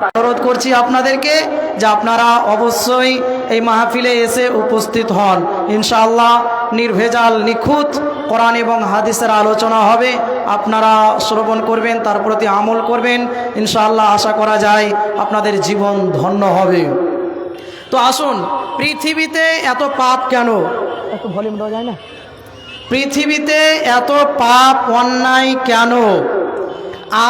অনুরোধ করছি আপনাদেরকে যে আপনারা অবশ্যই এই মাহফিলে এসে উপস্থিত হন। ইনশাআল্লাহ নির্ভেজাল নিখুঁত কোরআন এবং হাদিসের আলোচনা হবে, আপনারা শ্রবণ করবেন, তার প্রতি আমল করবেন। ইনশাআল্লাহ আশা করা যায় আপনাদের জীবন ধন্য হবে। তো আসুন, পৃথিবীতে এত পাপ কেন? একটু ভলিউম দেওয়া যায় না? পৃথিবীতে এত পাপ অন্যায় কেন?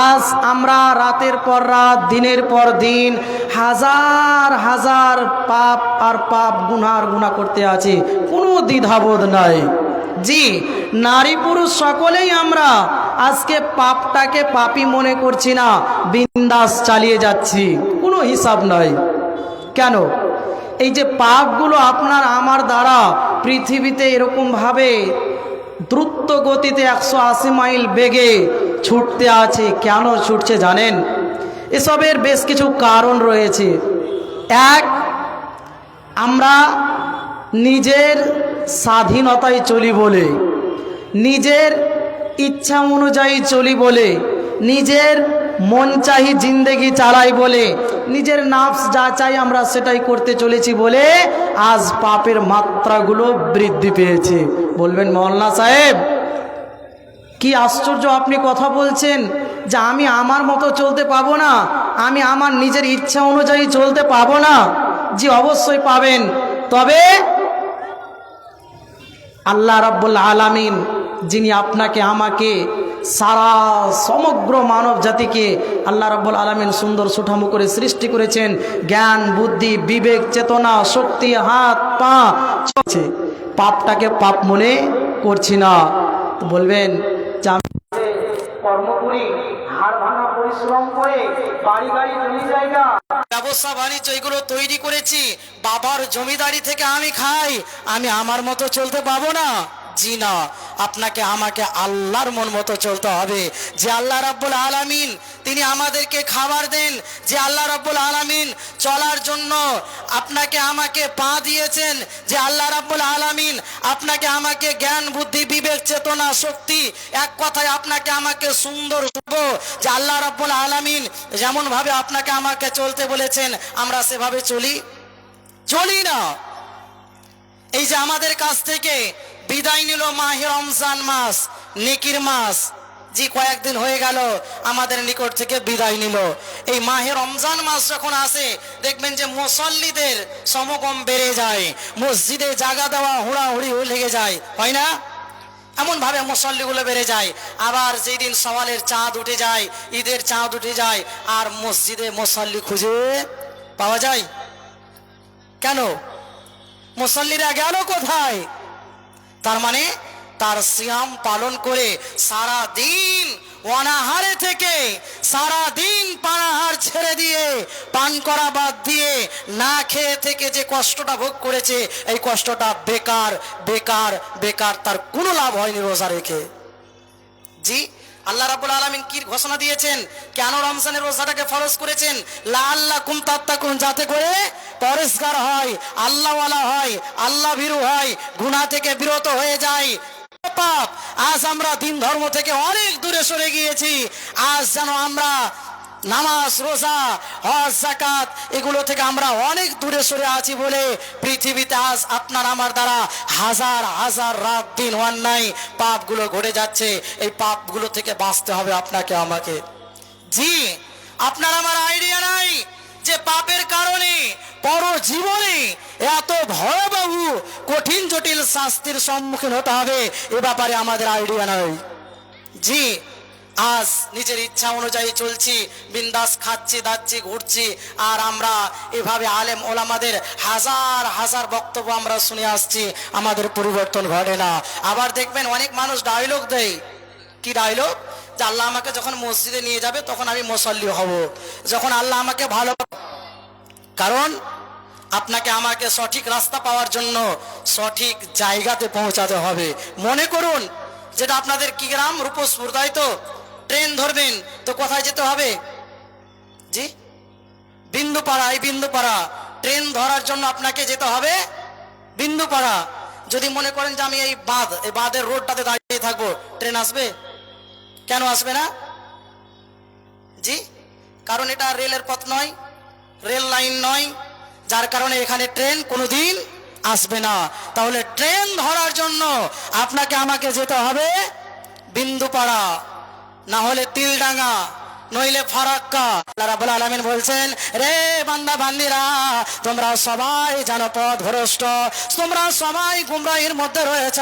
আজ আমরা রাতের পর রাত, দিনের পর দিন হাজার হাজার পাপ আর পাপ গুনাহ করতে আছি, কোনো দ্বিধাবোধ নাই। জি, নারী পুরুষ সকলেই আমরা আজকে পাপটাকে পাপী মনে করছি না, বিন্দাস চালিয়ে যাচ্ছি, কোনো হিসাব নাই। কেন? এই যে পাপগুলো আপনার আমার দ্বারা পৃথিবীতে এরকমভাবে দ্রুত গতিতে 180 মাইল বেগে ছুটতে আছে, কেন ছুটছে জানেন? এসবের বেশ কিছু কারণ রয়েছে। এক, আমরা নিজের স্বাধীনতায় চলি বলে, নিজের ইচ্ছা অনুযায়ী চলি বলে, নিজের মন চাহি জিন্দেগি চালাই বলে, নিজের নাফস যা চাই আমরা সেটাই করতে চলেছি বলে আজ পাপের মাত্রাগুলো বৃদ্ধি পেয়েছে। বলবেন মৌলানা সাহেব কি আশ্চর্য আপনি কথা বলছেন যে আমি আমার মতো চলতে পাবো না, আমি আমার নিজের ইচ্ছা অনুযায়ী চলতে পাবো না। জি অবশ্যই পাবেন, তবে আল্লাহ রাব্বুল আলামিন যিনি আপনাকে আমাকে সারা সমগ্র মানব জাতিকে আল্লাহ রাব্বুল আলামিন সুন্দর সুঠামো করে সৃষ্টি করেছেন, জ্ঞান বুদ্ধি বিবেক চেতনা শক্তি হাত পা চলছে, পাপটাকে পাপ মনে করছি না। তো বলবেন যে আমি কর্ম করি, হাড় ভাঙা পরিশ্রম করে বাড়ি গাড়ি জমি জায়গা ব্যবসা বাণিজ্য এগুলো তৈরি করেছি, বাবার জমিদারি থেকে আমি খাই, আমি আমার মতো চলতে পাবো না। জি না, আপনাকে আমাকে আল্লাহর মন মতো চলতে হবে। যে আল্লাহ রাব্বুল আলামিন তিনি আমাদেরকে খাবার দেন, যে আল্লাহ রাব্বুল আলামিন চলার জন্য আপনাকে আমাকে পা দিয়েছেন, যে আল্লাহ রাব্বুল আলামিন আপনাকে আমাকে জ্ঞান বুদ্ধি বিবেক চেতনা শক্তি, এক কথায় আপনাকে আমাকে সুন্দর রূপ, যে আল্লাহ রাব্বুল আলামিন যেমনভাবে আপনাকে আমাকে চলতে বলেছেন আমরা সেভাবে চলি না। এই যে আমাদের কাছ থেকে বিদায় নিল মাহে রমজান মাস, নেকির মাস। জি কয়েকদিন হয়ে গেল আমাদের নিকট থেকে বিদায় নিল। এই মাহে রমজান মাস যখন আসে দেখবেন যে মুসল্লিদের সমাগম বেড়ে যায়, মসজিদে জায়গা দেওয়া হুড়াহুড়ি লেগে যায়, হয় না? এমনভাবে মুসল্লিগুলো বেড়ে যায়। আবার যেই দিন সওয়ালের চাঁদ উঠে যায়, ঈদের চাঁদ উঠে যায়, আর মসজিদে মুসল্লি খুঁজে পাওয়া যায় কেন? মুসল্লিরা গেল কোথায়? তার মানে তার সিয়াম পালন করে সারা দিন অনাহারে থেকে, সারা দিন পানাহার ছেড়ে দিয়ে, পান করা বাদ দিয়ে, না খেয়ে থেকে যে কষ্টটা ভোগ করেছে, এই কষ্টটা বেকার বেকার বেকার, তার কোনো লাভ হয়নি রোজা রেখে। জি আল্লাহ রাব্বুল আলামিন কি ঘোষণা দিয়েছেন? কেন রমজানের রোজাটাকে ফরজ করেছেন? লাআল্লাকুম তাত্তাকুন, যাতে করে পরেশগার হয়, আল্লাহওয়ালা হয়, আল্লাহ ভীরু হয়, গুনাহ থেকে বিরত হয়ে যায়। পাপ আজ আমরা দিন ধর্ম থেকে অনেক দূরে সরে গিয়েছি। আজ যেন আমরা নামাজ রোজা হজ যাকাত এগুলো থেকে আমরা অনেক দূরে সরে আছি বলে পৃথিবীতে আজ আপনার আমার দ্বারা হাজার হাজার রাত দিন অন্যায় পাপগুলো ঘটে যাচ্ছে। এই পাপগুলো থেকে বাঁচতে হবে আপনাকে আমাকে। জি আপনার আমার আইডিয়া নাই যে পাপের কারণে পরজীবনে এত ভয়াবহ কঠিন জটিল শাস্তির সম্মুখীন হতে হবে, এ ব্যাপারে আমাদের আইডিয়া নাই। জি আজ নিজের ইচ্ছা অনুযায়ী চলছি, বিন্দাস খাচ্ছি দাচ্ছি ঘুরছি, আর আমরা এভাবে আলেম ওলামাদের হাজার হাজার বক্তব্য আমরা শুনে আসছি, আমাদের পরিবর্তন ঘটে না। আবার দেখবেন অনেক মানুষ ডায়লগ দেয়। কি ডায়লগ? যে আল্লাহ আমাকে যখন মসজিদে নিয়ে যাবে তখন আমি মুসল্লি হব, যখন আল্লাহ আমাকে ভালো। কারণ আপনাকে আমাকে সঠিক রাস্তা পাওয়ার জন্য সঠিক জায়গাতে পৌঁছাতে হবে। মনে করুন যেটা আপনাদের কি গ্রাম, রূপসপুর, তাই তো? ট্রেন ধরবেন তো কোথায় যেতে হবে? জি বিন্দুপাড়া। এই বিন্দুপাড়া ট্রেন ধরার জন্য আপনাকে যেতে হবে বিন্দুপাড়া। যদি মনে করেন যে আমি এই বাঁধের রোডটাতে দাঁড়িয়ে থাকবো, ট্রেন আসবে? কেন আসবে না? কারণ এটা রেলের পথ নয়, রেল লাইন নয়, যার কারণে এখানে ট্রেন কোনোদিন আসবে না। তাহলে ট্রেন ধরার জন্য আপনাকে আমাকে যেতে হবে বিন্দুপাড়া, না হলে তিলডাঙ্গা, নইলে ফারাক্কা। আল্লাহ রাব্বুল আলামিন বলছেন, রে বান্দা বান্দিরা, তোমরা সবাই জানো পথভ্রষ্ট, তোমরা সবাই গুমরাহির মধ্যে রয়েছ,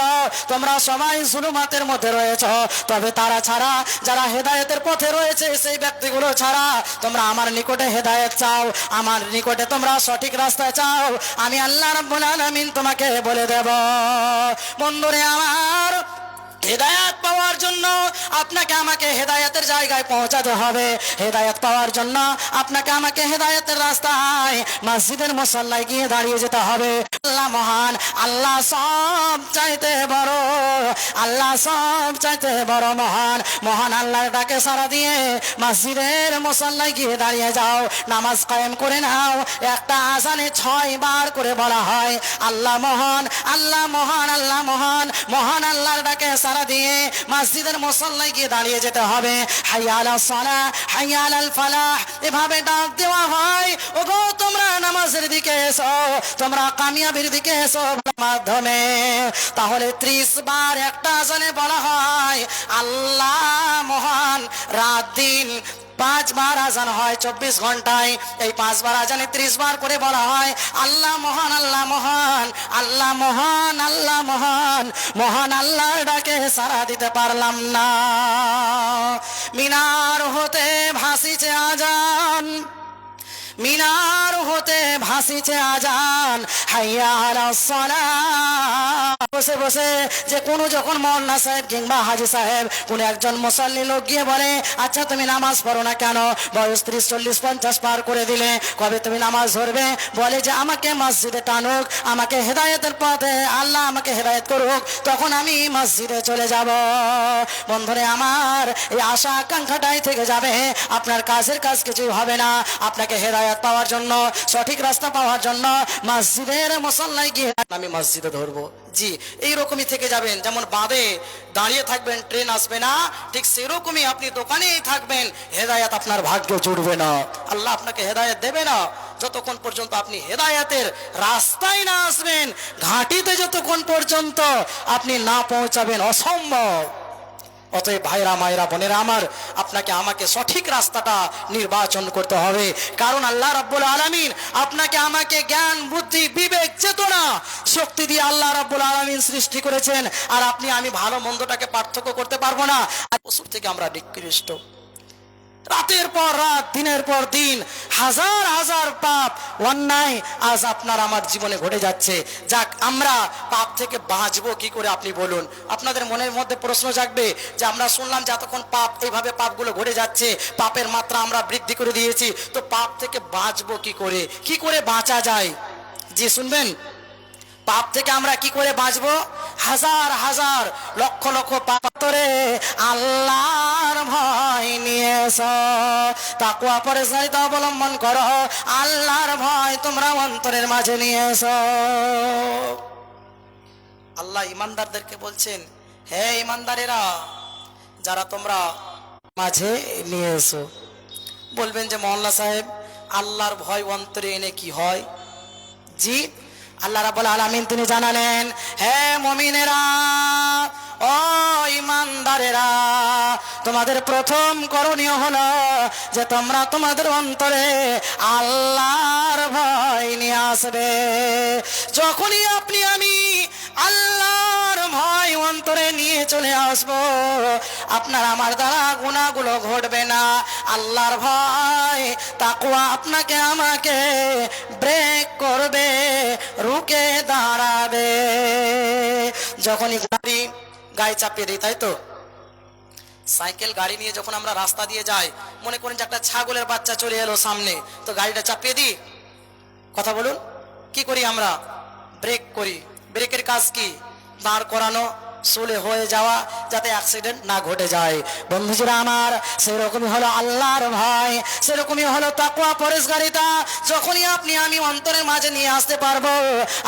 তোমরা সবাই জুলুমাতের মধ্যে রয়েছ। তবে তারা ছাড়া, যারা হেদায়েতের পথে রয়েছে, সেই ব্যক্তিগুলো ছাড়া তোমরা আমার নিকটে হেদায়েত চাও, আমার নিকটে তোমরা সঠিক রাস্তায় চাও, আমি আল্লাহ রাব্বুল আলামিন তোমাকে বলে দেব। বন্ধুরে আমার, হেদায়াত পাওয়ার জন্য আপনাকে আমাকে হেদায়াতের জায়গায় পৌঁছাতে হবে। হেদায়াত পাওয়ার জন্য আপনাকে আমাকে হেদায়াতের রাস্তায় মসজিদের মুসল্লায় গিয়ে দাঁড়িয়ে যেতে হবে। আল্লাহ মহান, আল্লাহ সব চাইতে বড়, আল্লাহ সব চাইতে বড় মহান। মহান আল্লাহর ডাকে সাড়া দিয়ে মসজিদের মুসল্লায় গিয়ে দাঁড়িয়ে যাও, নামাজ কায়েম করে নাও। একটা আজানে 6 বার করে বলা হয় আল্লাহ মহান, আল্লাহ মহান, আল্লাহ মহান। মহান আল্লাহর ডাকে সাড়া দিয়ে মসজিদের মুসল্লায় গিয়ে দাঁড়িয়ে যেতে হবে। হাইয়া আলাস সালাহ, হাইয়া আলাল ফালাহ, এভাবে ডাক দেওয়া হয়, ওগো তোমরা নামাজের দিকে এসো, তোমরা কামিয়াবির দিকে এসো মাধ্যমে। তাহলে 30 বার একটা আজানে বলা হয় আল্লাহ মহান। রাত দিন 5 বার আজান হয় 24 ঘন্টায়, এই 5 বার আজানে 30 বার করে বলা হয় আল্লাহ মহান, আল্লাহ মহান, আল্লাহ মহান, আল্লাহ মহান। মহান আল্লাহর ডাকে সাড়া দিতে পারলাম না। মিনার হতে ভাসিছে আজান, মিনার হতে ভাসিছে আজান, হাইয়া আলাস সালাহ। বসে বসে যে কোনো যখন মৌলানা সাহেব কিংবা হাজি সাহেব কোনো একজন মুসল্লি লোক গিয়ে বলে, আচ্ছা তুমি নামাজ পড়ো না কেন? বয়স 30, 40, 50 পার করে দিলে, কবে তুমি নামাজ ধরবে? বলে যে আমাকে মসজিদে টানুক, আমাকে হেদায়েতের পথে আল্লাহ আমাকে হেদায়েত করুক, তখন আমি মসজিদে চলে যাব। বন্ধুরে আমার, এই আশা আকাঙ্ক্ষাটাই থেকে যাবে, আপনার কাজের কাজ কিছুই হবে না। আপনাকে হেদায়েত পাওয়ার জন্য, সঠিক রাস্তা পাওয়ার জন্য মসজিদের মুসল্লায় গিয়ে আমি মসজিদে ধরবো, জি এইরকমই থেকে যাবেন। যেমন বাঁধে দাঁড়িয়ে থাকবেন, ট্রেন আসবে না, ঠিক সেরকমই আপনি দোকানেই থাকবেন, হেদায়েত আপনার ভাগ্যে জুড়বে না, আল্লাহ আপনাকে হেদায়েত দেবে না যতক্ষণ পর্যন্ত আপনি হেদায়েতের রাস্তায় না আসবেন, ঘাঁটিতে যতক্ষণ পর্যন্ত আপনি না পৌঁছাবেন, অসম্ভব। অতএব ভাইরা মায়েরা বোনেরা আমার, আপনাকে আমাকে সঠিক রাস্তাটা নির্বাচন করতে হবে। কারণ আল্লাহ রাব্বুল আলামিন আপনাকে আমাকে জ্ঞান, বুদ্ধি, বিবেক, চেতনা, শক্তি দিয়ে আল্লাহ রাব্বুল আলামিন সৃষ্টি করেছেন। আর আপনি আমি ভালো মন্দটাকে পার্থক্য করতে পারবো না। পশুর থেকে আমরা নিকৃষ্ট। রাতের পর রাত, দিনের পর দিন হাজার হাজার পাপ, অন্যায় আজ আপনার আমার জীবনে ঘটে যাচ্ছে। যাক, আমরা পাপ থেকে বাঁচবো কি করে আপনি বলুন? আপনাদের মনের মধ্যে প্রশ্ন জাগবে যে আমরা শুনলাম যে এতক্ষণ পাপ, এইভাবে পাপগুলো ঘটে যাচ্ছে, পাপের মাত্রা আমরা বৃদ্ধি করে দিয়েছি, তো পাপ থেকে বাঁচবো কি করে, কি করে বাঁচা যায়? জি শুনবেন, পাপ থেকে আমরা কি করে বাঁচবো? হাজার হাজার লক্ষ লক্ষ পাপরে আল্লাহর ভয় নিয়ে এসো, তাকওয়া পরেশানিতা অবলম্বন করো, আল্লাহর ভয় তোমরা অন্তরের মাঝে নিয়ে এসো। আল্লাহ ইমানদারদেরকে বলছেন, হে ইমানদারেরা, যারা তোমরা মাঝে নিয়ে এসো। বলবেন যে মওলানা সাহেব, আল্লাহর ভয় অন্তরে এনে কি হয়? জি, আল্লাহ রাব্বুল আলামিন তিনি জানালেন, হে মুমিনেরা, ও ইমানদারেরা, তোমাদের প্রথম করণীয় হলো যে তোমরা তোমাদের অন্তরে আল্লাহর ভয় নিয়ে আসবে। যখনই আপনি আমি আল্লাহর ভয় অন্তরে নিয়ে চলে আসবো, আপনার আমার দ্বারা গুনাহগুলো ঘটবে না। আল্লাহর ভয়, তাকওয়া আপনাকে আমাকে ব্রেক করবে, রুকে দাঁড়াবে। যখনই গাড়ি চাপিয়ে দিই, তাই তো সাইকেল গাড়ি নিয়ে যখন আমরা রাস্তা দিয়ে যাই, মনে করেন যে একটা ছাগলের বাচ্চা চলে এলো সামনে, তো গাড়িটা চাপিয়ে দিই, কথা বলুন, কি করি আমরা? ব্রেক করি। ব্রেকের কাজ কি? দাঁড় করানো, চলে হয়ে যাওয়া, যাতে অ্যাক্সিডেন্ট না ঘটে যায়। বন্ধুরা আমার, সেরকমই হলো আল্লাহর ভয়, সেরকমই হলো তাকওয়া পরেশগারিতা। যখনই আপনি আমি অন্তরের মাঝে নিয়ে আসতে পারবো,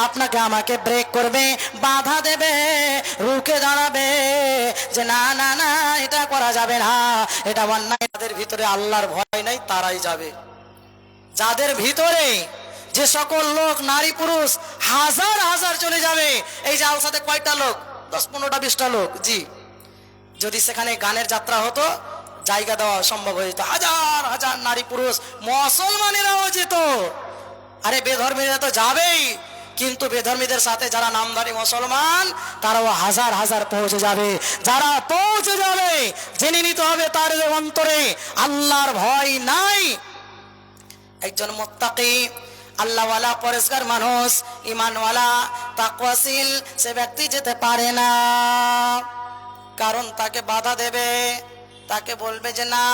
আপনাকে আমাকে ব্রেক করবে, বাধা দেবে, রুখে দাঁড়াবে যে না না না, এটা করা যাবে না, এটা অন্যায়। যাদের ভিতরে আল্লাহর ভয় নাই তারাই যাবে। যাদের ভিতরে যে সকল লোক, নারী পুরুষ হাজার হাজার চলে যাবে। এই জালসাতে কয়টা লোক? 10, 15টা, 20টা লোক। জি, যদি সেখানে গানের যাত্রা হতো, জায়গা দেওয়া সম্ভব হয়ে যেত, হাজার হাজার নারী পুরুষ মুসলমানেরাও যেত। আরে বেধর্মীরা তো যাবেই, কিন্তু বেধর্মীদের সাথে যারা নামধারী মুসলমান, তারাও হাজার হাজার পৌঁছে যাবে। যারা পৌঁছে যাবে, জেনে নিতে হবে তার অন্তরে আল্লাহর ভয় নাই। একজন মুত্তাকি, আল্লাহওয়ালা, পরেশগার মানুষ, ঈমানওয়ালা, তাকওয়াশীল সে ব্যক্তি যেতে পারে না। কারণ তাকে বাধা দেবে, তাকে বলবে যে না,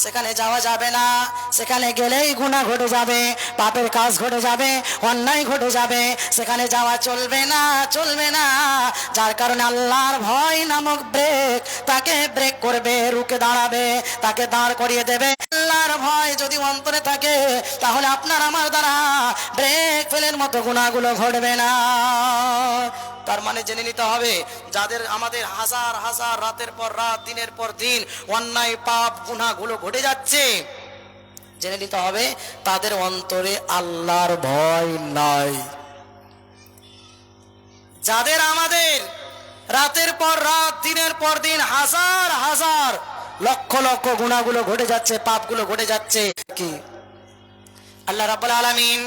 সেখানে যাওয়া যাবে না, সেখানে গেলেই গুনাহ ঘটে যাবে, পাপের কাজ ঘটে যাবে, অন্যায় ঘটে যাবে, সেখানে যাওয়া চলবে না, চলবে না। যার কারণে আল্লাহর ভয় নামক ব্রেক তাকে ব্রেক করবে, রুখে দাঁড়াবে, তাকে দাঁড় করিয়ে দেবে। আল্লাহর ভয় যদি অন্তরে থাকে, তাহলে আপনার আমার দ্বারা ব্রেক ফেলের মতো গুনাহগুলো ঘটবে না। তার মানে জেনে নিতে হবে, যাদের আমাদের হাজার হাজার রাতের পর রাত, দিনের পর দিন অন্যায় পাপ গুনাহগুলো ঘটে যাচ্ছে, জেনে নিতে হবে তাদের অন্তরে আল্লাহর ভয় নাই। যাদের আমাদের রাতের পর রাত, দিনের পর দিন হাজার হাজার লক্ষ লক্ষ গুনাহগুলো ঘটে যাচ্ছে, পাপগুলো ঘটে যাচ্ছে, কি আল্লাহ রাব্বুল আলামিন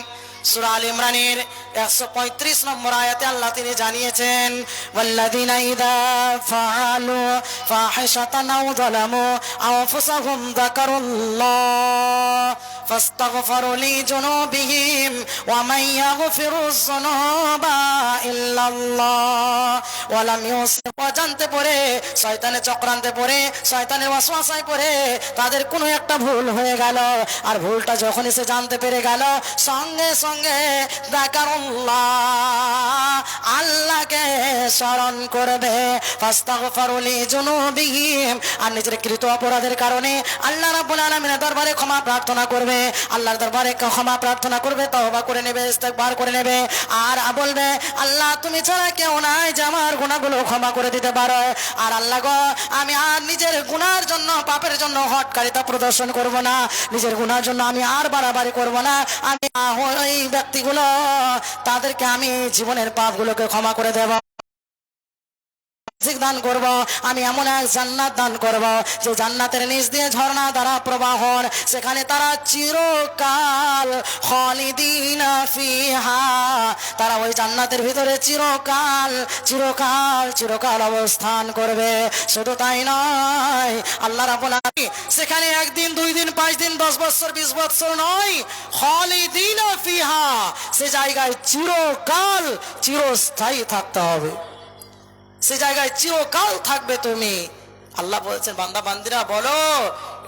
সূরা আল ইমরানের 135 নম্বর আয়াতে আল্লাহ তিনি জানিয়েছেন, ওয়াল্লাযীনা ইযা ফাআলু ফাহিশাতান আও যালামু আনফুসাহুম যাকারুল্লাহ ফাস্তাগফিরু লিযুনুবিহিম ওয়া মান ইয়াগফিরুয যুনুবা ইল্লাল্লাহ ওয়া লাম ইউসরিফু। জানতে পারে, শয়তানের চক্রান্তে পড়ে, শয়তানের ওয়াসওয়াসায় পড়ে তাদের কোনো একটা ভুল হয়ে গেল, আর ভুলটা যখন এসে জানতে পেরে গেল, সঙ্গে সঙ্গে যাকারুল্লাহ, আল্লাহকে স্মরণ করবে, ফাস্তাগফিরু লিযুনুবিহিম, আর নিজের কৃত অপরাধের কারণে আল্লাহ রাব্বুল আলামিনের দরবারে ক্ষমা প্রার্থনা করবে, আল্লাহর দরবারে ক্ষমা প্রার্থনা করবে, তওবা করে নেবে, ইস্তেগফার করে নেবে, আর বলবে আল্লাহ তুমি ছাড়া কেউ নাই যে আমার গুনাহগুলো ক্ষমা করে দিতে পারো। আর আল্লাহ গো, আমি আর নিজের গুনার জন্য, পাপের জন্য হটকারিতা প্রদর্শন করব না, নিজের গুনার জন্য আমি আর বাড়াবাড়ি করব না। আমি ওই ব্যক্তিগুলো, তাদেরকে আমি জীবনের পাপগুলোকে ক্ষমা করে দেব, দান করব, আমি এমন এক জান্নাত দান করব যে জান্নাতের নিচ দিয়ে ঝর্ণা দ্বারা প্রবাহন, সেখানে তারা চিরকাল খালিদিনা ফিহা, তারা ওই জান্নাতের ভিতরে চিরকাল চিরকাল চিরকাল অবস্থান করবে। শুধু তাই নয়, আল্লাহ রাব্বুল আলামিন সেখানে 1 দিন, 2 দিন, 5 দিন, 10 বছর, 20 বছর নয়, খালিদিনা ফিহা, সে জায়গায় চিরকাল চিরস্থায়ী থাকতে হবে, সে জায়গায় চিরকাল থাকবে তুমি। আল্লাহ বলেছেন, বান্দা বান্দিরা বলো,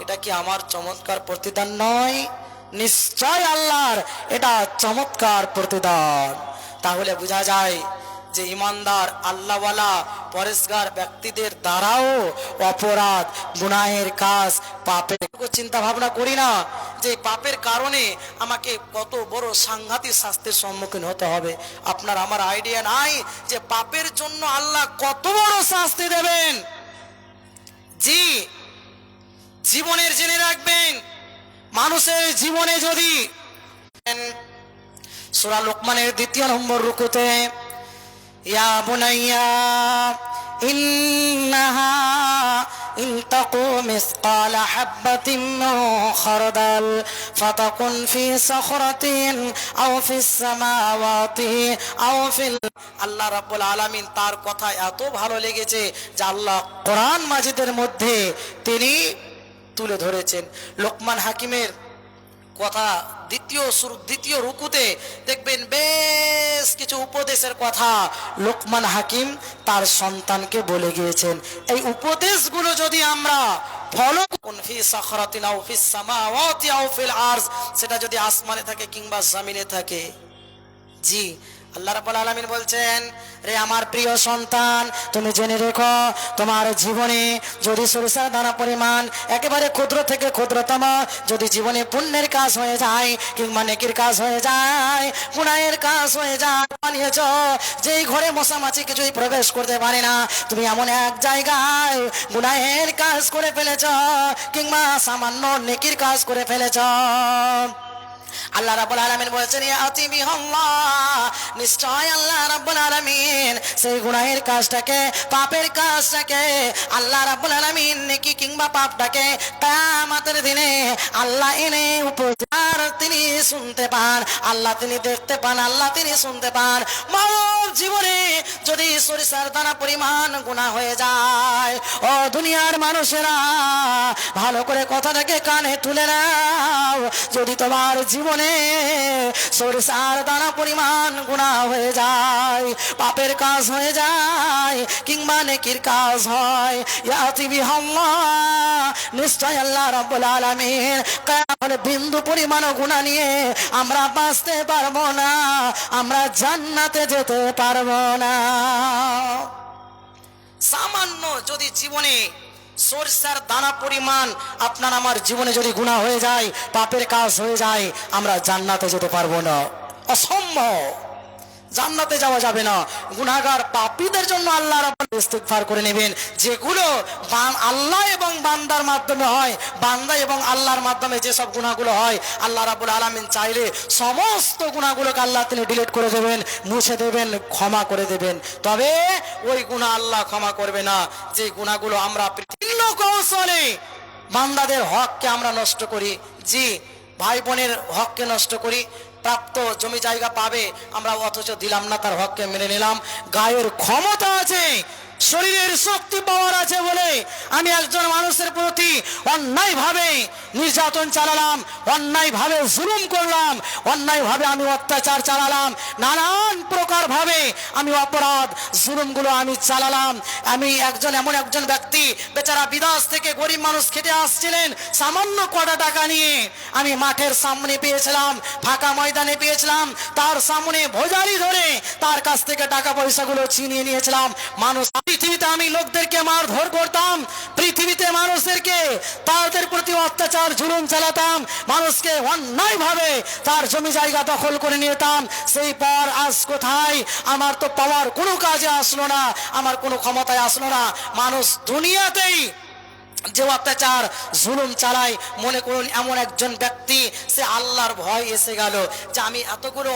এটা কি আমার চমৎকার প্রতিদান নয়? নিশ্চয় আল্লাহর এটা চমৎকার প্রতিদান। তাহলে বোঝা যায় যে ইমানদার, আল্লাহওয়ালা, পরেশগার ব্যক্তিদের দ্বারাও অপরাধ, গুনাহের কাজ, পাপের চিন্তা ভাবনা করি না যে পাপের কারণে আমাকে কত বড় সাংঘাতিক শাস্তির সম্মুখীন হতে হবে। আপনার আমার আইডিয়া নাই যে পাপের জন্য আল্লাহ কত বড় শাস্তি দেবেন। জি, জীবনের জেনে রাখবেন, মানুষের জীবনে যদি সূরা লোকমানের 2 নম্বর রুকুতে, ইয়া বুনাইয়া ইন্নাহা ইন তাকু মিসকালা হাববাতিন মিন খারদাল ফাতাকুন ফি সাখরাতিন আও ফিস সামাওয়াতি আও ফিল। আল্লাহ রাব্বুল আলামিন তার কথা এত ভালো লেগেছে যে আল্লাহ কোরআন মাজিদের মধ্যে তিনি তুলে ধরেছেন। লোকমান হাকিমের কথা দ্বিতীয় রুকুতে দেখবেন বেশ কিছু উপদেশের কথা লোকমান হাকিম তার সন্তানকে বলে গিয়েছেন। এই উপদেশগুলো যদি আমরা ফলো ফি সাখরাতিন আও ফিস সামাওয়াতি আও ফিল আরজ, সেটা যদি আসমানে থাকে কিংবা জমিনে থাকে, জি আল্লাহ রাব্বুল আলামিন বলছেন, রে আমার প্রিয় সন্তান, তুমি জেনে রেখো তোমার জীবনে যদি সরিষার দানা পরিমাণ একেবারে ক্ষুদ্র থেকে ক্ষুদ্রতম যদি জীবনে পুণ্যের কাজ হয়ে যায় কিংবা নেকির কাজ হয়ে যায়, গুনাহের কাজ হয়ে যায়, বানিয়েছ যেই ঘরে মশামাছি কিছুই প্রবেশ করতে পারে না, তুমি এমন এক জায়গায় গুনাহের কাজ করে ফেলেছ কিংবা সামান্য নেকির কাজ করে ফেলেছ। আল্লাহ রাব্বুল আলামিন বলেছেন, ইয়াতি বিহাল্লাহ, নিশ্চয় আল্লাহ রাব্বুল আলামিন সেই গুনাহের কাজটাকে, পাপের কাজটাকে আল্লাহ রাব্বুল আলামিন নেকি কিংবা পাপটাকে কিয়ামতের দিনে আল্লাহ এনে উপচার তিনি শুনতে পান, আল্লাহ তিনি দেখতে পান, আল্লাহ তিনি শুনতে পান। মানব জীবনে যদি সরিষার দানা পরিমাণ গুনাহ হয়ে যায়, ও দুনিয়ার মানুষেরা ভালো করে কথাটাকে কানে তুলে নাও, যদি তোমার জীবনে সরিষার দানা পরিমাণ গুনাহ হয়ে যায়, পাপের কাজ হয়ে যায় কিংবা নেকির কাজ হয়, ইয়াতি বিহাল্লাহ, নিশ্চয় আল্লাহ রাব্বুল আলামিন কিয়ামতের বিন্দু পরিমাণ গুনাহ নিয়ে আমরা বাঁচতে পারবো না, আমরা জান্নাতে যেতে পারবো না। সামান্য যদি জীবনে সরিষার দানা পরিমাণ আপনার আমার জীবনে যদি গুনাহ হয়ে যায়, পাপের কাজ হয়ে যায়, আমরা জান্নাতে যেতে পারবো না, অসম্ভব, জান্নাতে যাওয়া যাবে না। গুনাহগার পাপীদের জন্য আল্লাহ রাব্বুল ইস্তিগফার করে নেবেন, যেগুলো আল্লাহ এবং বান্দার মাধ্যমে হয়, বান্দা এবং আল্লাহর মাধ্যমে যেসব গুনাহগুলো হয়, আল্লাহ রাব্বুল আলামিন চাইলে সমস্ত গুনাহগুলোকে আল্লাহ তিনি ডিলিট করে দেবেন, মুছে দেবেন, ক্ষমা করে দেবেন। তবে ওই গুনাহ আল্লাহ ক্ষমা করবে না যে গুনাহগুলো আমরা বিভিন্ন কৌশলে বান্দাদের হককে আমরা নষ্ট করি, জি ভাই বোনের হককে নষ্ট করি, প্রাপ্ত জমি জায়গা পাবে আমরা অথচ দিলাম না, তার হককে মেনে নিলাম। গায়ের ক্ষমতা আছে, শরীরের শক্তি পাওয়ার আছে বলে আমি একজন মানুষের প্রতি অন্যায়ভাবে নির্যাতন চালালাম, অন্যায়ভাবে জুলুম করলাম, অন্যায়ভাবে আমি অত্যাচার চালালাম, নানান প্রকার ভাবে আমি অপরাধ জুলুমগুলো আমি চালালাম। আমি এমন একজন ব্যক্তি, বেচারা বিদেশ থেকে গরিব মানুষ খেটে আসছিলেন, সামান্য কটা টাকা নিয়ে আমি মাঠের সামনে পেয়েছিলাম, ফাঁকা ময়দানে পেয়েছিলাম, তার সামনে ভোজালি ধরে তার কাছ থেকে টাকা পয়সাগুলো ছিনিয়ে নিয়েছিলাম। মানুষ, পৃথিবীতে আমি লোকদেরকে মারধর করতাম, পৃথিবীতে মানুষদেরকে তাদের প্রতি অত্যাচার জুলুম চালাতাম, মানুষকে অন্যায়ভাবে তার জমি জায়গা দখল করে নিতাম। সেই পর আজ কোথায়? আমার তো পাওয়ার কোনো কাজে আসলো না, আমার কোনো ক্ষমতায় আসলো না। মানুষ দুনিয়াতেই যে অত্যাচার জুলুম চালায়, মনে করুন এমন একজন ব্যক্তি, সে আল্লাহর ভয় এসে গেল যে আমি এতগুলো